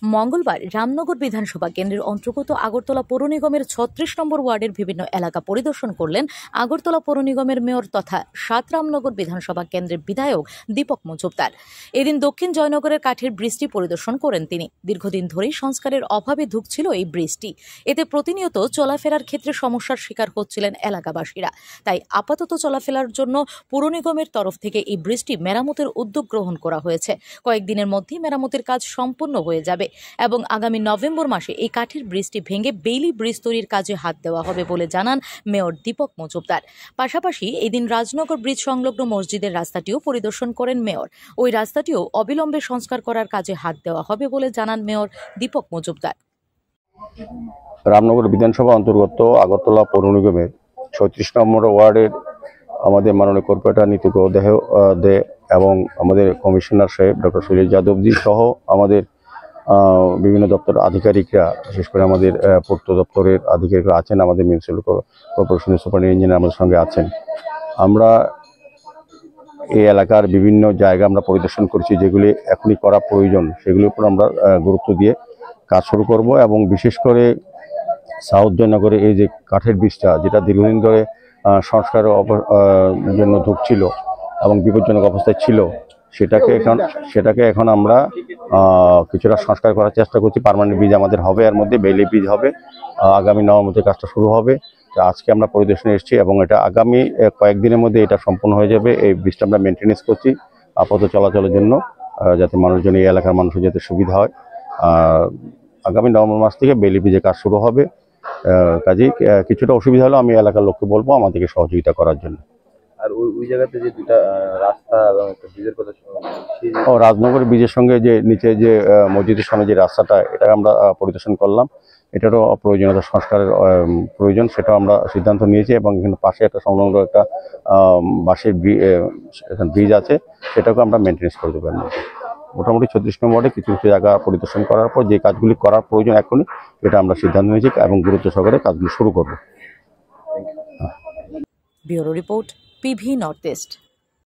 মঙ্গলবার রামনগর বিধানসভা কেন্দ্রের অন্তর্গত আগরতলা পৌর নিগমের ৩৬ নম্বর ওয়ার্ডের বিভিন্ন এলাকা পরিদর্শন করলেন আগরতলা পৌর নিগমের মেয়র তথা ৭ রামনগর বিধানসভা কেন্দ্রের বিধায়ক দীপক মজুমদার। এদিন দক্ষিণ জয়নগরের কাঠের ব্রিজটি পরিদর্শন করেন তিনি। দীর্ঘদিন ধরেই সংস্কারের অভাবে ধুঁকছিল এই ব্রিজটি। এতে প্রতিনিয়ত চলাফেরার ক্ষেত্রে সমস্যার শিকার হচ্ছিলেন এলাকাবাসীরা। তাই আপাতত চলাফেরার জন্য পৌর নিগমের তরফ থেকে এই ব্রিজটি মেরামতের উদ্যোগ গ্রহণ করা হয়েছে। কয়েকদিনের মধ্যেই মেরামতের কাজ সম্পূর্ণ হয়ে যাবে এবং আগামী নভেম্বর মাসে এই কাঠের ব্রিজটি ভেঙে বেইলি ব্রিজ তৈরির কাজে হাত দেওয়া হবে বলে জানান মেয়র দীপক মজুমদার। পাশাপাশি এদিন রাজনগর ব্রিজ সংলগ্ন মসজিদের রাস্তাটিও পরিদর্শন করেন মেয়র। ওই রাস্তাটিও অবিলম্বে সংস্কার করার কাজে হাত দেওয়া হবে বলে জানান মেয়র দীপক মজুমদার। রামনগর বিধানসভা অন্তর্গত আগরতলা পৌর নিগমের ৩৬ নম্বর ওয়ার্ডের আমাদের মাননীয় কর্পোরেটর নীতু দে এবং আমাদের কমিশনার সাহেব ডক্টর শৈলেশ যাদবজি সহ আমাদের বিভিন্ন দপ্তরের আধিকারিকরা, বিশেষ করে আমাদের পূর্ত দপ্তরের আধিকারিকরা আছেন, আমাদের মিউনিসিপ্যাল কর্পোরেশনের সুপার ইঞ্জিনিয়ার আমাদের সঙ্গে আছেন। আমরা এই এলাকার বিভিন্ন জায়গা আমরা পরিদর্শন করছি, যেগুলি এখনই করা প্রয়োজন সেগুলির উপর আমরা গুরুত্ব দিয়ে কাজ শুরু করব এবং বিশেষ করে সাউথ জয়নগরে এই যে কাঠের ব্রিজটা, যেটা দীর্ঘদিন ধরে সংস্কারের জন্য ধুঁকছিল এবং বিপজ্জনক অবস্থায় ছিল, সেটাকে এখন আমরা কিছুটা সংস্কার করার চেষ্টা করছি। পার্মানেন্ট ব্রিজ আমাদের হবে, এর মধ্যে বেইলি ব্রিজ হবে, আগামী নভেম্বরে কাজটা শুরু হবে। আজকে আমরা পরিদর্শনে এসেছি এবং এটা আগামী কয়েকদিনের মধ্যে এটা সম্পূর্ণ হয়ে যাবে। এই ব্রিজটা আমরা মেনটেনেন্স করছি আপাতত চলাচলের জন্য, যাতে মানুষজন, এই এলাকার মানুষের যাতে সুবিধা হয়। আগামী নভেম্বর মাস থেকে বেইলি ব্রিজের কাজ শুরু হবে। কাজেই কিছুটা অসুবিধা হলেও আমি এলাকার লোককে বলবো আমাদেরকে সহযোগিতা করার জন্য। আর ওই জায়গাতে যে দুটা রাস্তা এবং একটা ব্রিজের কথা রাজনগর ব্রিজের সঙ্গে যে নিচে যে মসজিদের সামনে যে রাস্তাটা, এটা আমরা পরিদর্শন করলাম। এটারও প্রয়োজনীয়তা সংস্কারের প্রয়োজন, সেটাও আমরা সিদ্ধান্ত নিয়েছি এবং এখানে পাশে একটা সংলগ্ন একটা বাঁশের ব্রিজ আছে, সেটাকে আমরা মেনটেনেন্স করে দেবো। মোটামুটি ৩৬ নম্বর ওয়ার্ডে কিছু কিছু জায়গা পরিদর্শন করার পর যে কাজগুলি করার প্রয়োজন এখনই, এটা আমরা সিদ্ধান্ত নিয়েছি এবং গুরুত্ব সহকারে কাজগুলি শুরু করব। Bureau report, PV north east.